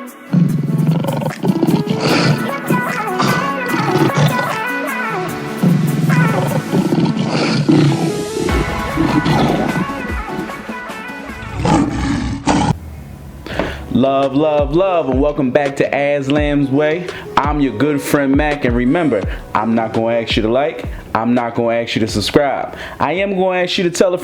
Love, love, love, and welcome back to Aslam's Way. I'm your good friend Mac, and remember, I'm not going to ask you to like, I'm not going to ask you to subscribe. I am going to ask you to tell a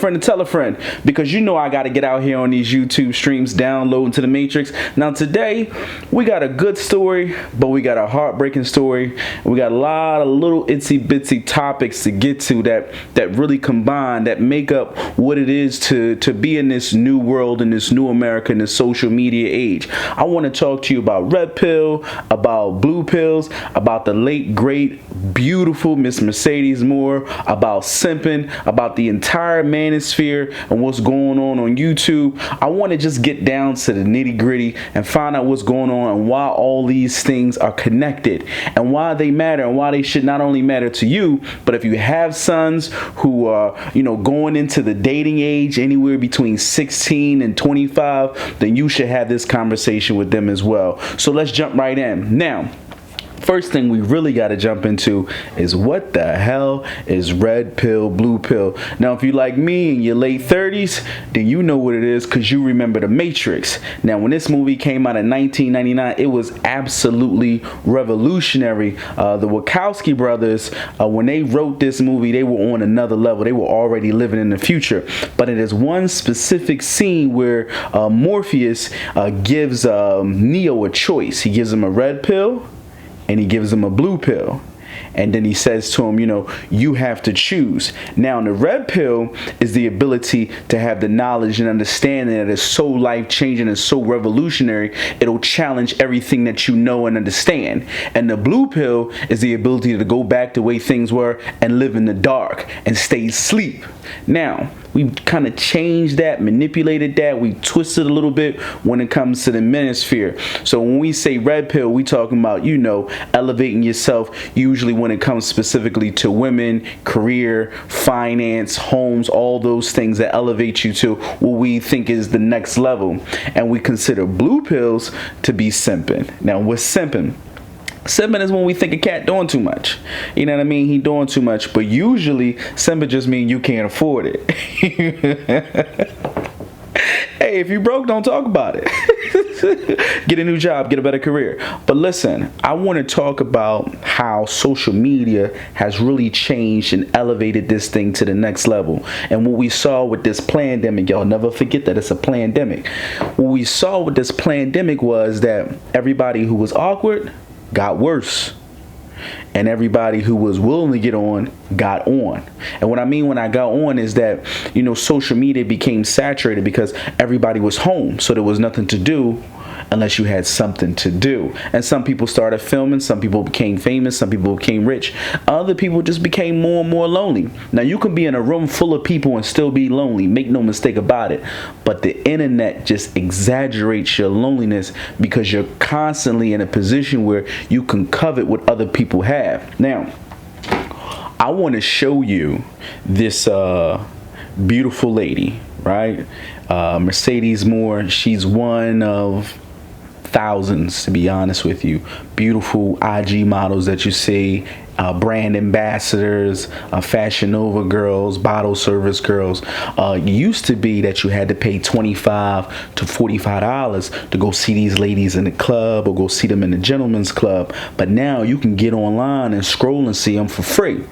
friend, because you know I got to get out here on these YouTube streams, downloading to the Matrix. Now today, we got a good story, but we got a heartbreaking story. We got a lot of little itsy bitsy topics to get to that really combine, that make up what it is to be in this new world, in this new America, in this social media age. I want to talk to you about red pill, about blue pills, about the late great beautiful Miss Mercedesmorr, about simping, about the entire manosphere and what's going on YouTube. I want to just get down to the nitty gritty and find out what's going on and why all these things are connected and why they matter and why they should not only matter to you, but if you have sons who are, going into the dating age anywhere between 16 and 25, then you should have this conversation with them as well. So let's jump right in. Now, first thing we really got to jump into is what the hell is red pill, blue pill? Now, if you like me in your late 30s, then you know what it is because you remember The Matrix. Now, when this movie came out in 1999, it was absolutely revolutionary. The Wachowski brothers, when they wrote this movie, they were on another level. They were already living in the future. But it is one specific scene where Morpheus gives Neo a choice. He gives him a red pill and he gives him a blue pill. And then he says to him, you have to choose. Now, the red pill is the ability to have the knowledge and understanding that is so life-changing and so revolutionary, it'll challenge everything that you know and understand. And the blue pill is the ability to go back the way things were and live in the dark and stay asleep. Now, we kind of changed that, manipulated that, we twisted a little bit when it comes to the manosphere. So when we say red pill, we talking about, elevating yourself, usually when it comes specifically to women, career, finance, homes, all those things that elevate you to what we think is the next level. And we consider blue pills to be simping. Now, what's simping? Simping is when we think a cat doing too much. You know what I mean? He doing too much. But usually, simping just means you can't afford it. Hey, if you broke, don't talk about it. Get a new job, get a better career. But listen, I want to talk about how social media has really changed and elevated this thing to the next level. And what we saw with this pandemic, y'all never forget that it's a pandemic. What we saw with this pandemic was that everybody who was awkward got worse. And everybody who was willing to get on got on. And what I mean when I got on is that, social media became saturated because everybody was home. So there was nothing to do unless you had something to do. And some people started filming. Some people became famous. Some people became rich. Other people just became more and more lonely. Now, you can be in a room full of people and still be lonely. Make no mistake about it. But the internet just exaggerates your loneliness because you're constantly in a position where you can covet what other people have. Now, I want to show you this beautiful lady, right? Mercedesmorr. She's one of thousands, to be honest with you. Beautiful IG models that you see, brand ambassadors, Fashion Nova girls, bottle service girls. It used to be that you had to pay $25 to $45 to go see these ladies in the club or go see them in the gentleman's club. But now you can get online and scroll and see them for free.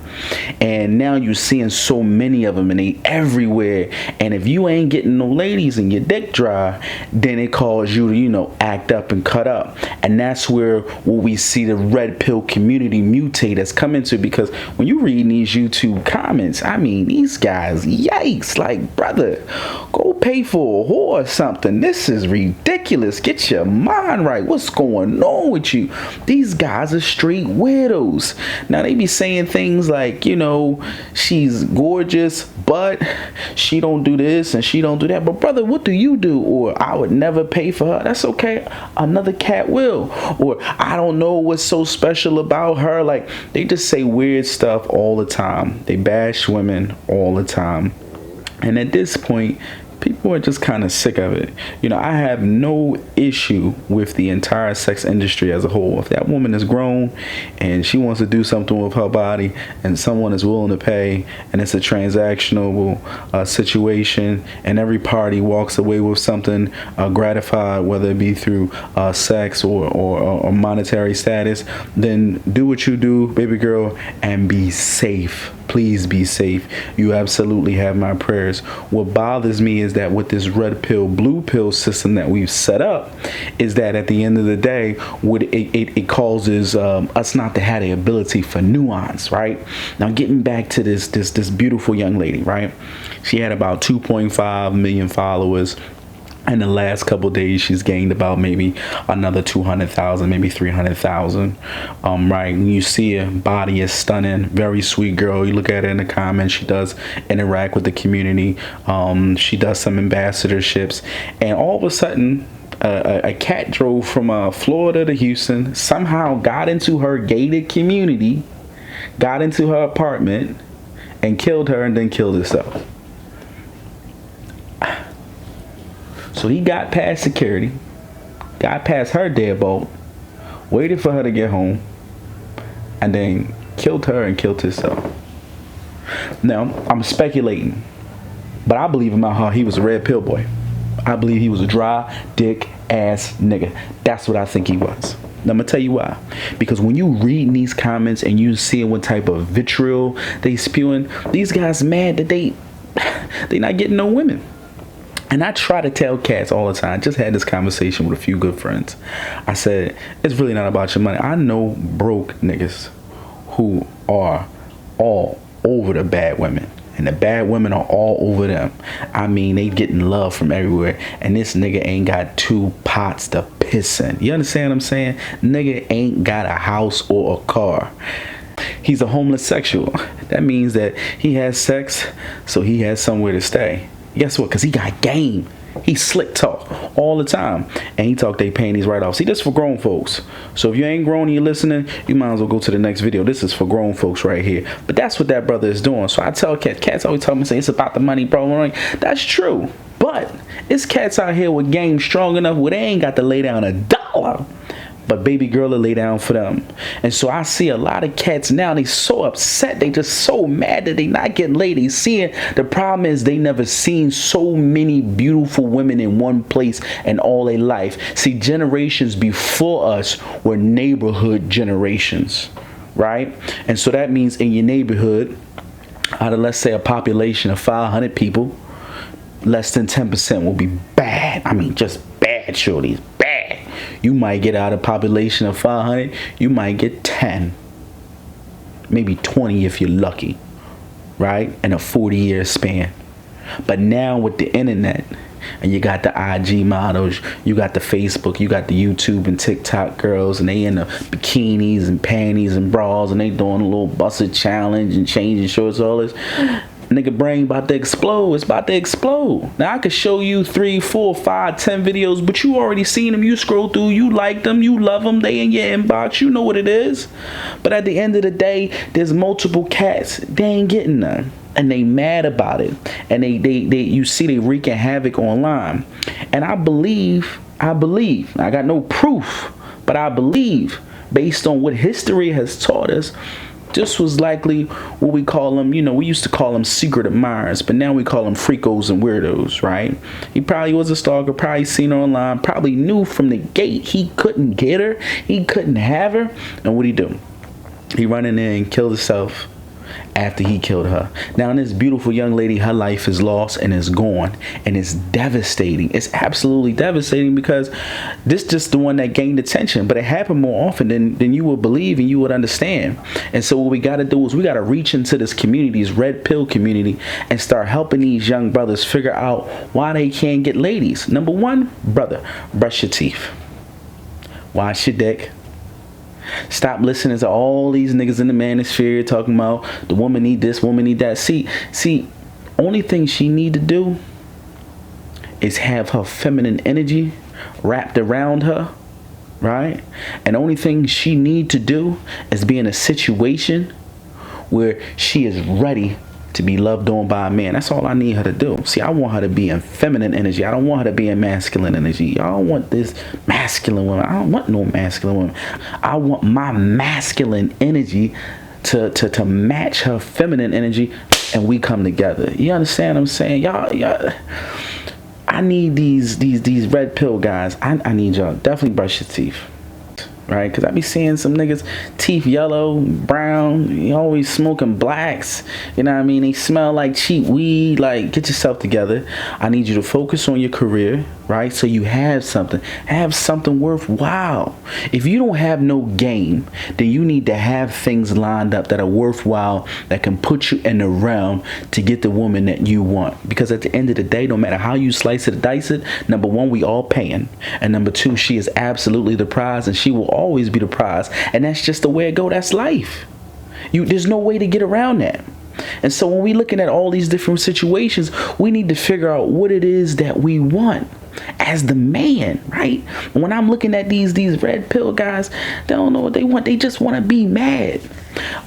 And now you're seeing so many of them and they everywhere. And if you ain't getting no ladies and your dick dry, then it calls you to, act up and cut up. And that's where we see the red pill community mutate as come into, because when you read these YouTube comments, I mean, these guys, yikes, like, brother, go pay for a whore or something. This is ridiculous. Get your mind right. What's going on with you? These guys are straight weirdos. Now, they be saying things like, she's gorgeous, but she don't do this and she don't do that. But brother, what do you do? Or I would never pay for her. That's okay. Another cat will. Or I don't know what's so special about her. Like, they just say weird stuff all the time. They bash women all the time. And at this point, People are just kind of sick of it. You know, I have no issue with the entire sex industry as a whole. If that woman is grown and she wants to do something with her body and someone is willing to pay, and it's a transactional situation, and every party walks away with something gratified, whether it be through sex or monetary status, then do what you do, baby girl, and be safe. Please be safe. You absolutely have my prayers. What bothers me is that with this red pill, blue pill system that we've set up, is that at the end of the day, what it causes us not to have the ability for nuance, right? Now, getting back to this beautiful young lady, right? She had about 2.5 million followers. In the last couple of days, she's gained about maybe another 200,000, maybe 300,000. Right. When you see her body is stunning, very sweet girl. You look at her in the comments, she does interact with the community. She does some ambassadorships, and all of a sudden, a cat drove from Florida to Houston, somehow got into her gated community, got into her apartment, and killed her, and then killed herself. So he got past security, got past her deadbolt, waited for her to get home, and then killed her and killed himself. Now, I'm speculating, but I believe about how he was a red pill boy. I believe he was a dry dick ass nigga. That's what I think he was. Now, I'm gonna tell you why. Because when you read these comments and you see what type of vitriol they spewing, these guys mad that they not getting no women. And I try to tell cats all the time. I just had this conversation with a few good friends. I said, it's really not about your money. I know broke niggas who are all over the bad women, and the bad women are all over them. I mean, they getting love from everywhere, and this nigga ain't got 2 pots to piss in. You understand what I'm saying? Nigga ain't got a house or a car. He's a homeless sexual. That means that he has sex, so he has somewhere to stay. Guess what? Because he got game. He slick talk all the time. And he talk they panties right off. See, this is for grown folks. So if you ain't grown and you're listening, you might as well go to the next video. This is for grown folks right here. But that's what that brother is doing. So I tell cats always tell me, say it's about the money, bro. That's true. But it's cats out here with game strong enough where they ain't got to lay down $1. But baby girl will lay down for them. And so I see a lot of cats now, they so upset, they just so mad that they not getting laid. They seeing, the problem is they never seen so many beautiful women in one place in all their life. See, generations before us were neighborhood generations, right? And so that means in your neighborhood, out of, let's say, a population of 500 people, less than 10% will be bad. I mean, just bad, shorties, bad. You might get out of a population of 500, you might get 10, maybe 20 if you're lucky, right? In a 40-year span. But now with the internet, and you got the IG models, you got the Facebook, you got the YouTube and TikTok girls, and they in the bikinis and panties and bras, and they doing a little busted challenge and changing shorts, all this. Nigga brain about to explode. It's about to explode. Now I could show you 3, 4, 5, 10 videos, but you already seen them. You scroll through, you like them, you love them, they in your inbox, you know what it is. But at the end of the day, there's multiple cats, they ain't getting none, and they mad about it. And they you see they wreaking havoc online. And I believe, I got no proof, but I believe, based on what history has taught us, this was likely what we call them, you know, we used to call them secret admirers, but now we call them freakos and weirdos, right? He probably was a stalker, probably seen her online, probably knew from the gate he couldn't get her, he couldn't have her, and what'd he do? He run in there and killed himself after he killed her. Now, this beautiful young lady, her life is lost and is gone, and it's devastating. It's absolutely devastating, because this just the one that gained attention, but it happened more often than you would believe and you would understand. And so what we got to do is we got to reach into this community, this red pill community, and start helping these young brothers figure out why they can't get ladies. Number one, brother, brush your teeth, wash your dick. Stop listening to all these niggas in the manosphere talking about the woman need this, woman need that. See, only thing she need to do is have her feminine energy wrapped around her, right? And only thing she need to do is be in a situation where she is ready to be loved on by a man. That's all I need her to do. See, I want her to be in feminine energy. I don't want her to be in masculine energy. Y'all want this masculine woman. I don't want no masculine woman. I want my masculine energy to match her feminine energy, and we come together. You understand what I'm saying? Y'all, I need these red pill guys. I need y'all. Definitely brush your teeth. Right? Because I be seeing some niggas teeth yellow, brown, you always smoking blacks, you know what I mean? They smell like cheap weed. Like, get yourself together. I need you to focus on your career, right? So you have something worthwhile. If you don't have no game, then you need to have things lined up that are worthwhile, that can put you in the realm to get the woman that you want. Because at the end of the day, no matter how you slice it or dice it, number one, we all paying, and number two, she is absolutely the prize, and she will always be the prize. And that's just the way it go. That's life. There's no way to get around that. And so when we looking at all these different situations, we need to figure out what it is that we want as the man, right? When I'm looking at these red pill guys, they don't know what they want. They just want to be mad.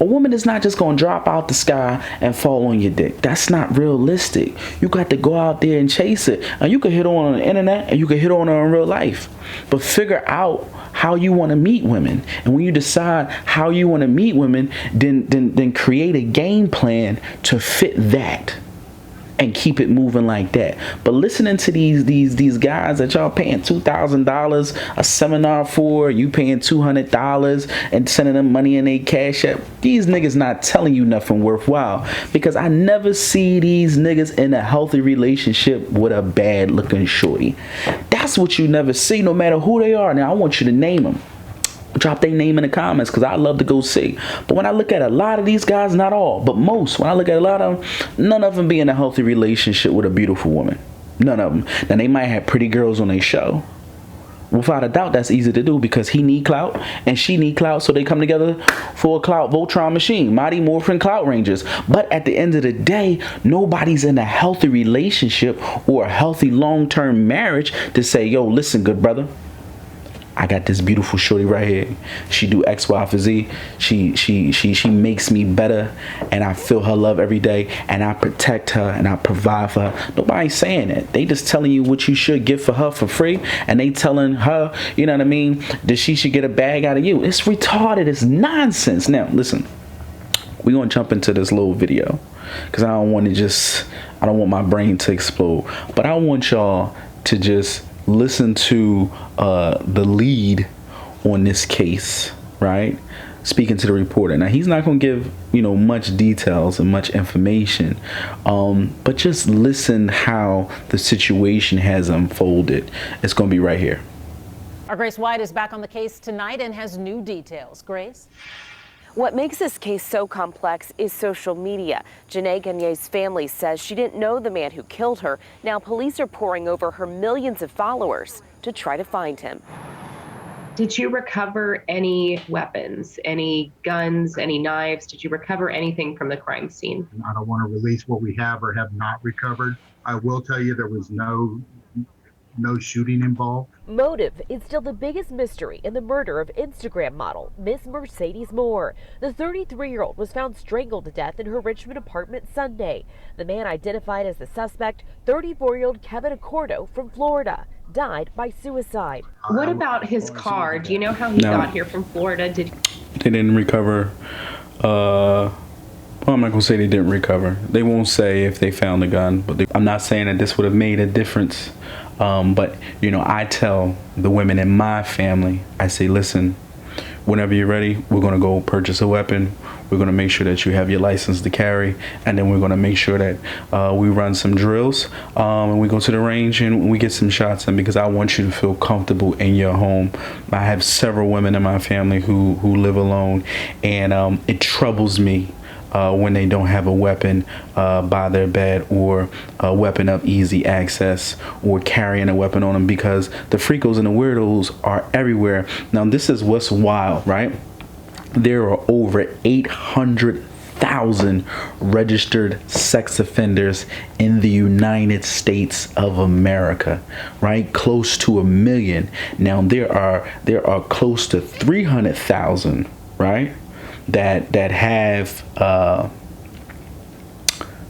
A woman is not just going to drop out the sky and fall on your dick. That's not realistic. You got to go out there and chase it. And you can hit on the internet, and you can hit on her in real life. But figure out how you want to meet women. And when you decide how you want to meet women, then create a game plan to fit that. And keep it moving like that. But listening to these guys that y'all paying $2,000 a seminar for, you paying $200 and sending them money in their cash app, these niggas not telling you nothing worthwhile. Because I never see these niggas in a healthy relationship with a bad looking shorty. That's what you never see, no matter who they are. Now I want you to name them. Drop their name in the comments, because I love to go see. But when I look at a lot of these guys, not all, but most, when I look at a lot of them, none of them be in a healthy relationship with a beautiful woman. None of them. Now they might have pretty girls on their show. Without a doubt, that's easy to do, because he need clout and she need clout, so they come together for a clout Voltron machine, Mighty Morphin Clout Rangers. But at the end of the day, nobody's in a healthy relationship or a healthy long-term marriage to say, yo, listen, good brother, I got this beautiful shorty right here. She do X, Y, for Z. She makes me better, and I feel her love every day, and I protect her and I provide for her. Nobody's saying that. They just telling you what you should give for her for free, and they telling her, you know what I mean, that she should get a bag out of you. It's retarded. It's nonsense. Now, listen, we're gonna jump into this little video, because I don't want my brain to explode, but I want y'all to just listen to the lead on this case, right? Speaking to the reporter. Now, he's not going to give, much details and much information, but just listen how the situation has unfolded. It's going to be right here. Our Grace White is back on the case tonight and has new details. Grace? What makes this case so complex is social media. Janae Gagne's family says she didn't know the man who killed her. Now police are poring over her millions of followers to try to find him. Did you recover any weapons, any guns, any knives? Did you recover anything from the crime scene? I don't want to release what we have or have not recovered. I will tell you there was no shooting involved. Motive is still the biggest mystery in the murder of Instagram model Miss Mercedesmorr. The 33-year-old was found strangled to death in her Richmond apartment Sunday. The man identified as the suspect, 34-year-old Kevin Accordo from Florida, died by suicide. What about his car? Do you know how he got here from Florida? They didn't recover. Well, I'm not gonna say they didn't recover. They won't say if they found the gun, but I'm not saying that this would have made a difference. But I tell the women in my family, I say, listen, whenever you're ready, we're gonna go purchase a weapon. We're gonna make sure that you have your license to carry, and then we're gonna make sure that we run some drills, and we go to the range and we get some shots in, because I want you to feel comfortable in your home. I have several women in my family who live alone, and it troubles me when they don't have a weapon by their bed, or a weapon of easy access, or carrying a weapon on them, because the freakos and the weirdos are everywhere. Now, this is what's wild, right? There are over 800,000 registered sex offenders in the United States of America, right? Close to 1 million. Now, there are close to 300,000, right? That have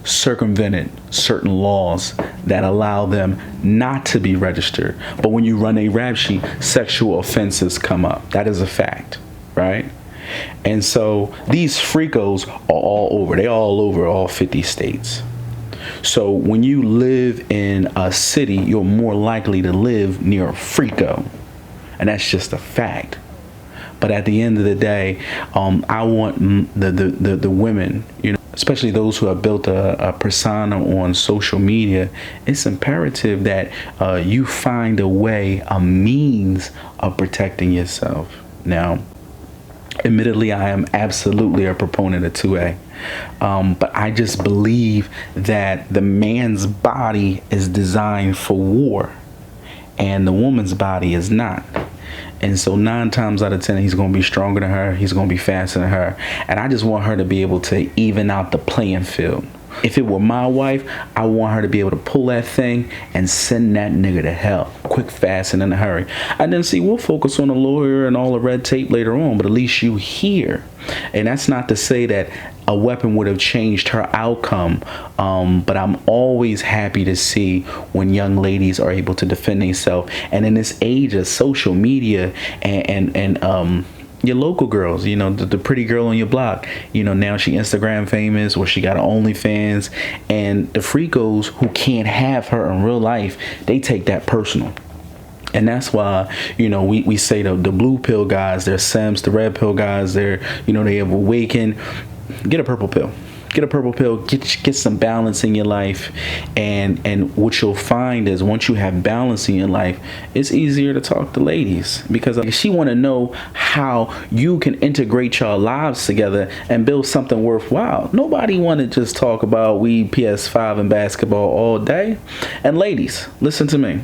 circumvented certain laws that allow them not to be registered. But when you run a rap sheet, sexual offenses come up. That is a fact, right? And so these freakos are all over. They all over all 50 states. So when you live in a city, you're more likely to live near a freako. And that's just a fact. But at the end of the day, I want the women, you know, especially those who have built a persona on social media. It's imperative that you find a way, a means of protecting yourself. Now, admittedly, I am absolutely a proponent of 2A. But I just believe that the man's body is designed for war and the woman's body is not. And so 9 times out of 10, he's going to be stronger than her. He's going to be faster than her. And I just want her to be able to even out the playing field. If it were my wife, I want her to be able to pull that thing and send that nigga to hell quick, fast, and in a hurry. And then see, we'll focus on the lawyer and all the red tape later on, but at least you hear. And that's not to say that a weapon would have changed her outcome, but I'm always happy to see when young ladies are able to defend themselves. And in this age of social media and your local girls, you know, the pretty girl on your block, you know, now she Instagram famous or she got an OnlyFans, and the freakos who can't have her in real life, they take that personal. And that's why, you know, we say the blue pill guys, they're Sims, the red pill guys, they're, you know, they have awakened. Get a purple pill. Get a purple pill, get some balance in your life, and what you'll find is once you have balance in your life, it's easier to talk to ladies, because she want to know how you can integrate your lives together and build something worthwhile. Nobody want to just talk about weed, PS5, and basketball all day. And ladies, listen to me.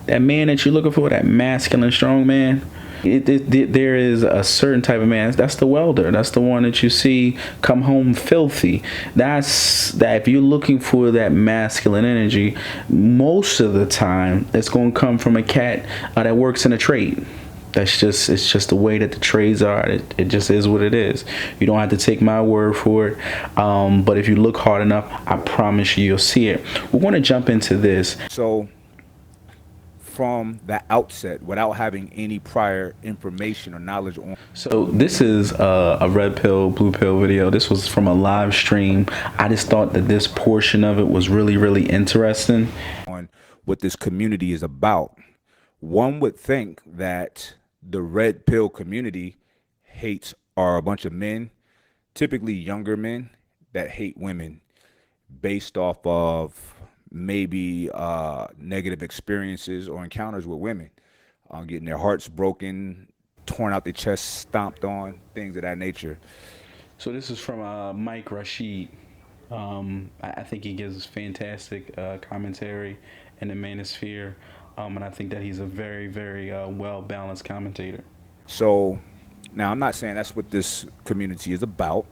That man that you're looking for, that masculine, strong man, there is a certain type of man. That's the welder. That's the one that you see come home filthy. That's that. If you're looking for that masculine energy, most of the time it's going to come from a cat that works in a trade. It's just the way that the trades are. It just is what it is. You don't have to take my word for it. But if you look hard enough, I promise you'll see it. We're going to jump into this. So from the outset, without having any prior information or knowledge on. So this is a red pill, blue pill video. This was from a live stream. I just thought that this portion of it was really, really interesting. On what this community is about. One would think that the red pill community are a bunch of men, typically younger men, that hate women based off of maybe negative experiences or encounters with women, getting their hearts broken, torn out their chest, stomped on, things of that nature. So this is from Mike Rashid. I think he gives fantastic commentary in the manosphere, and I think that he's a very, very well-balanced commentator. So now I'm not saying that's what this community is about,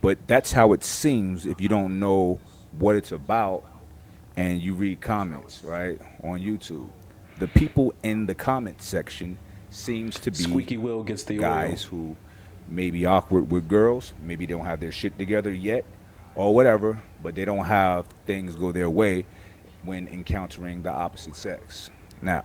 but that's how it seems if you don't know what it's about and you read comments, right, on YouTube. The people in the comment section seems to be squeaky wheel gets the guys who may be awkward with girls, maybe they don't have their shit together yet or whatever, but they don't have things go their way when encountering the opposite sex. Now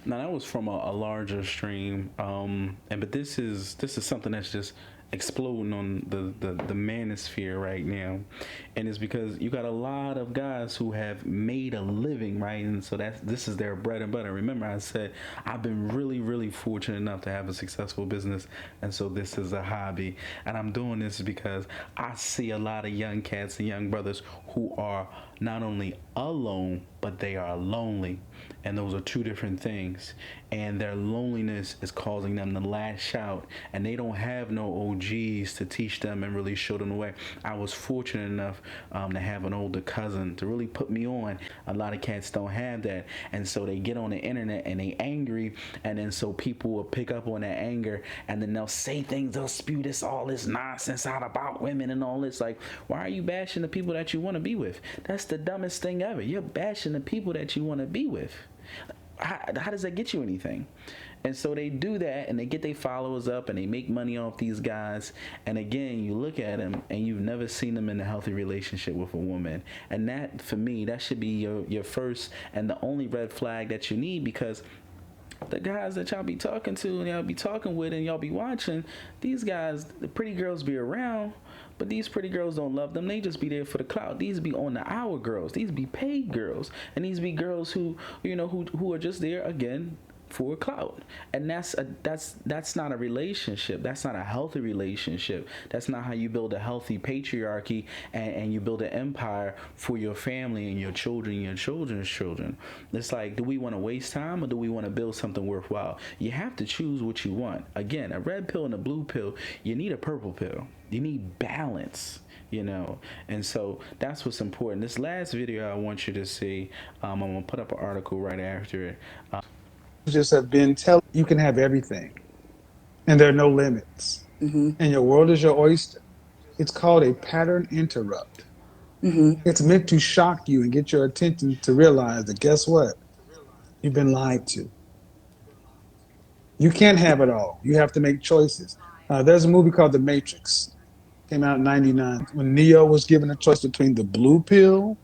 that was from a larger stream, but this is something that's just exploding on the manosphere right now, and it's because you got a lot of guys who have made a living, right? And so this is their bread and butter. Remember, I said I've been really, really fortunate enough to have a successful business, and so this is a hobby, and I'm doing this because I see a lot of young cats and young brothers who are not only alone, but they are lonely, and those are two different things. And their loneliness is causing them to lash out, and they don't have no OGs to teach them and really show them the way. I was fortunate enough to have an older cousin to really put me on. A lot of cats don't have that, and so they get on the internet and they angry, and then so people will pick up on that anger, and then they'll say things, they'll spew all this nonsense out about women and all this. Like, why are you bashing the people that you want to be with? That's the dumbest thing ever. You're bashing the people that you want to be with. how does that get you anything? And so they do that, and they get their followers up, and they make money off these guys. And again, you look at them, and you've never seen them in a healthy relationship with a woman. And that, for me, that should be your first and the only red flag that you need, because the guys that y'all be talking to and y'all be talking with and y'all be watching, these guys, the pretty girls be around, but these pretty girls don't love them. They just be there for the clout. These be on the hour girls. These be paid girls. And these be girls who, who are just there, again, for clout. And that's not a relationship. That's not a healthy relationship. That's not how you build a healthy patriarchy and you build an empire for your family and your children and your children's children. It's like, do we want to waste time, or do we want to build something worthwhile? You have to choose what you want. Again, a red pill and a blue pill. You need a purple pill. You need balance. And so that's what's important. This last video I want you to see, I'm gonna put up an article right after it. Just have been telling you can have everything and there are no limits, and your world is your oyster. It's called a pattern interrupt. It's meant to shock you and get your attention to realize that, guess what? You've been lied to. You can't have it all. You have to make choices. There's a movie called The Matrix. Came out in '99. When Neo was given a choice between the blue pill,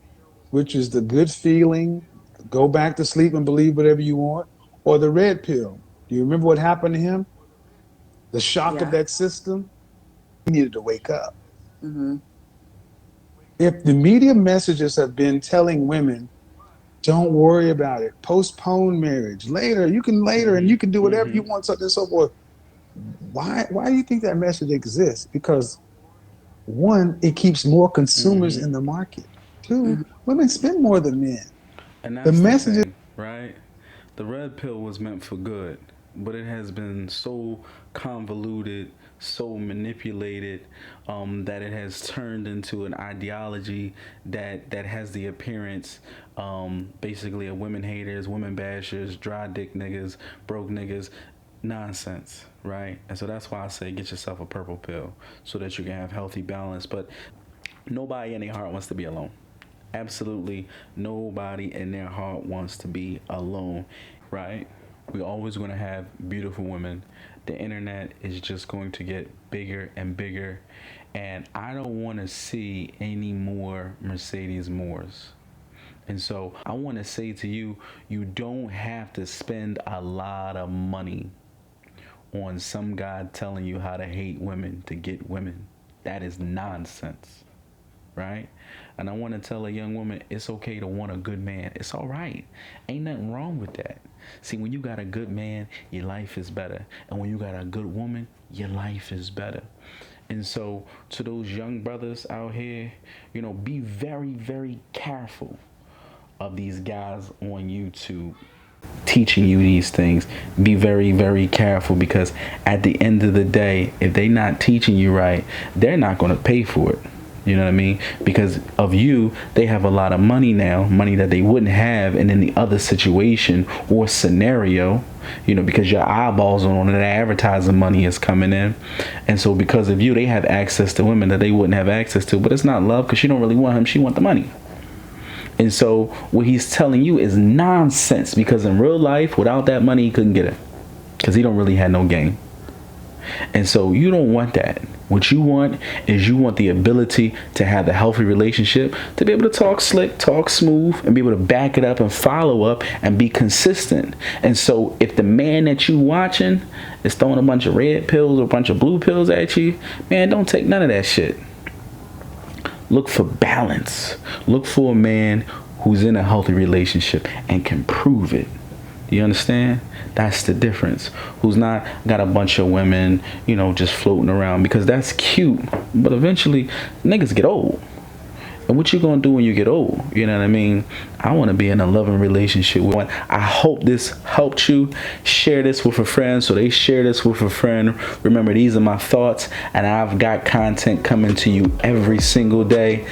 which is the good feeling, go back to sleep and believe whatever you want, or the red pill. Do you remember what happened to him? The shock of that system? He needed to wake up. If the media messages have been telling women, don't worry about it, postpone marriage, later, and you can do whatever you want, so on and so forth. Why do you think that message exists? Because one, it keeps more consumers in the market. Two, women spend more than men. And that's the message, right? The red pill was meant for good, but it has been so convoluted, so manipulated, that it has turned into an ideology that has the appearance, basically, of women haters, women bashers, dry dick niggas, broke niggas. Nonsense, right? And so that's why I say get yourself a purple pill so that you can have healthy balance. But nobody in their heart wants to be alone. Absolutely nobody in their heart wants to be alone, right? We're always going to have beautiful women. The internet is just going to get bigger and bigger, and I don't want to see any more Mercedesmorrs. And so I want to say to you, you don't have to spend a lot of money on some guy telling you how to hate women to get women. That is nonsense. Right? And I want to tell a young woman, it's okay to want a good man. It's all right. Ain't nothing wrong with that. See, when you got a good man, your life is better. And when you got a good woman, your life is better. And so to those young brothers out here, be very, very careful of these guys on YouTube teaching you these things. Be very, very careful, because at the end of the day, if they're not teaching you right, they're not going to pay for it. You know what I mean? Because of you, they have a lot of money now, money that they wouldn't have in any other situation or scenario, because your eyeballs on that advertising money is coming in. And so because of you, they have access to women that they wouldn't have access to. But it's not love, because she don't really want him. She want the money. And so what he's telling you is nonsense, because in real life, without that money, he couldn't get it, because he don't really have no game. And so you don't want that. What you want is the ability to have a healthy relationship, to be able to talk slick, talk smooth, and be able to back it up and follow up and be consistent. And so if the man that you watching is throwing a bunch of red pills or a bunch of blue pills at you, man, don't take none of that shit. Look for balance. Look for a man who's in a healthy relationship and can prove it. You understand? That's the difference. Who's not got a bunch of women, just floating around, because that's cute. But eventually, niggas get old. And what you gonna do when you get old? You know what I mean? I want to be in a loving relationship with one. I hope this helped you. Share this with a friend so they share this with a friend. Remember, these are my thoughts, and I've got content coming to you every single day.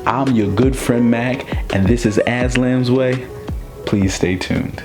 I'm your good friend Mac, and this is Aslam's Way. Please stay tuned.